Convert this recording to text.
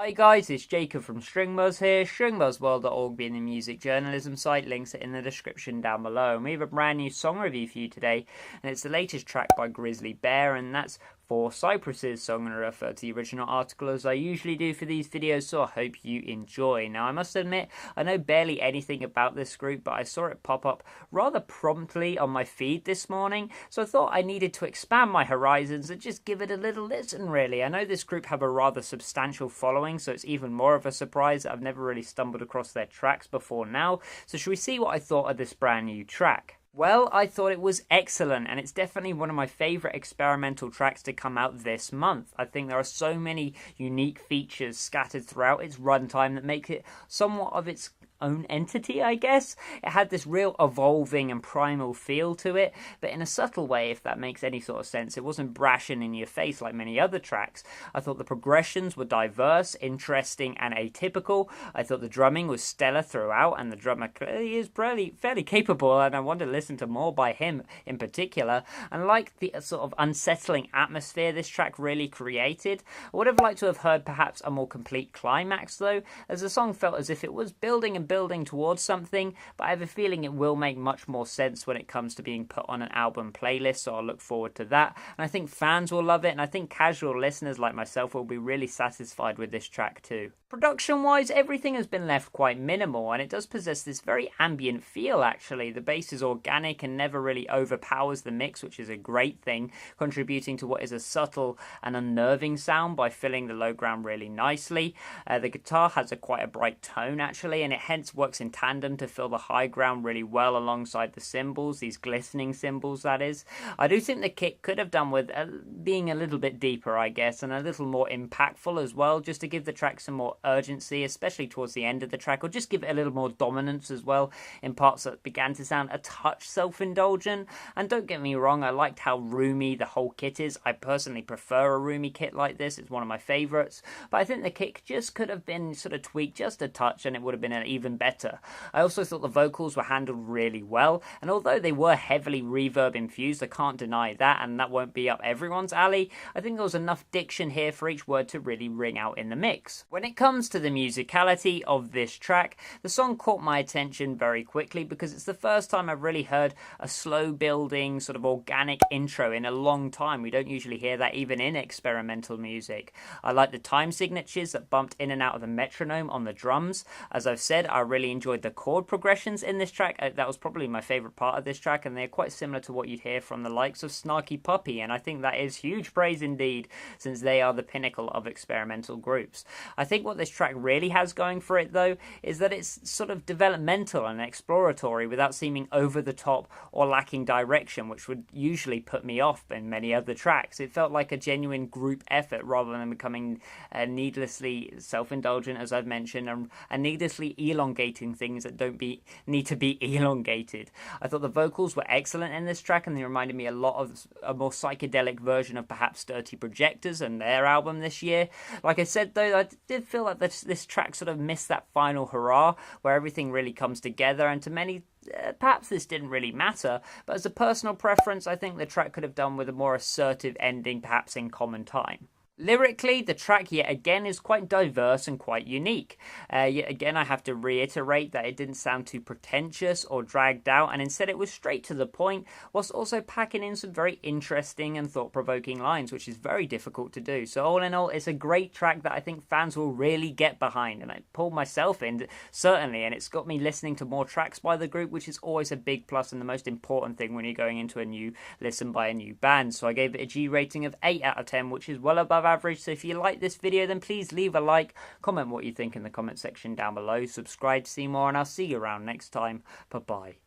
Hi guys, it's Jacob from StringBuzz here, stringbuzzworld.org being the music journalism site, links are in the description down below. And we have a brand new song review for you today, and it's the latest track by Grizzly, and that's for Cypresses, so I'm going to refer to the original article as I usually do for these videos, so I hope you enjoy. Now I must admit, I know barely anything about this group, but I saw it pop up rather promptly on my feed this morning, so I thought I needed to expand my horizons and just give it a little listen really. I know this group have a rather substantial following, so it's even more of a surprise that I've never really stumbled across their tracks before now. So should we see what I thought of this brand new track? Well, I thought it was excellent, and it's definitely one of my favourite experimental tracks to come out this month. I think there are so many unique features scattered throughout its runtime that make it somewhat of its own entity, I guess. It had this real evolving and primal feel to it, but in a subtle way, if that makes any sort of sense. It wasn't brash and in your face like many other tracks. I thought the progressions were diverse, interesting, and atypical. I thought the drumming was stellar throughout, and the drummer clearly is fairly capable, and I want to listen to more by him in particular. And like the sort of unsettling atmosphere this track really created, I would have liked to have heard perhaps a more complete climax though, as the song felt as if it was building towards something, but I have a feeling it will make much more sense when it comes to being put on an album playlist, so I'll look forward to that. And I think fans will love it, and I think casual listeners like myself will be really satisfied with this track too. Production wise, everything has been left quite minimal, and it does possess this very ambient feel actually. The bass is organic and never really overpowers the mix, which is a great thing, contributing to what is a subtle and unnerving sound by filling the low ground really nicely. The guitar has quite a bright tone actually, and it hence works in tandem to fill the high ground really well alongside the cymbals, these glistening cymbals that is. I do think the kick could have done with being a little bit deeper, I guess, and a little more impactful as well, just to give the track some more urgency, especially towards the end of the track, or just give it a little more dominance as well in parts that began to sound a touch self-indulgent. And don't get me wrong, I liked how roomy the whole kit is. I personally prefer a roomy kit like this, it's one of my favourites, but I think the kick just could have been sort of tweaked just a touch and it would have been an even better. I also thought the vocals were handled really well, and although they were heavily reverb infused, I can't deny that, and that won't be up everyone's alley, I think there was enough diction here for each word to really ring out in the mix. When it comes to the musicality of this track, the song caught my attention very quickly because it's the first time I've really heard a slow building sort of organic intro in a long time. We don't usually hear that even in experimental music. I like the time signatures that bumped in and out of the metronome on the drums. As I've said, I really enjoyed the chord progressions in this track. That was probably my favourite part of this track, and they're quite similar to what you'd hear from the likes of Snarky Puppy, and I think that is huge praise indeed, since they are the pinnacle of experimental groups. I think what this track really has going for it though is that it's sort of developmental and exploratory without seeming over the top or lacking direction, which would usually put me off in many other tracks. It felt like a genuine group effort rather than becoming needlessly self-indulgent, as I've mentioned, and needlessly elongating things that don't need to be elongated. I thought the vocals were excellent in this track, and they reminded me a lot of a more psychedelic version of perhaps Dirty Projectors and their album this year. Like I said though, I did feel like this track sort of missed that final hurrah where everything really comes together, and to many perhaps this didn't really matter, but as a personal preference, I think the track could have done with a more assertive ending, perhaps in Common Time. Lyrically, the track yet again is quite diverse and quite unique. Yet again, I have to reiterate that it didn't sound too pretentious or dragged out, and instead it was straight to the point, whilst also packing in some very interesting and thought-provoking lines, which is very difficult to do. So all in all, it's a great track that I think fans will really get behind, and I pulled myself in, certainly, and it's got me listening to more tracks by the group, which is always a big plus and the most important thing when you're going into a new listen by a new band. So I gave it a G rating of 8 out of 10, which is well above average. So if you like this video, then please leave a like, comment what you think in the comment section down below, subscribe to see more, and I'll see you around next time. Bye bye.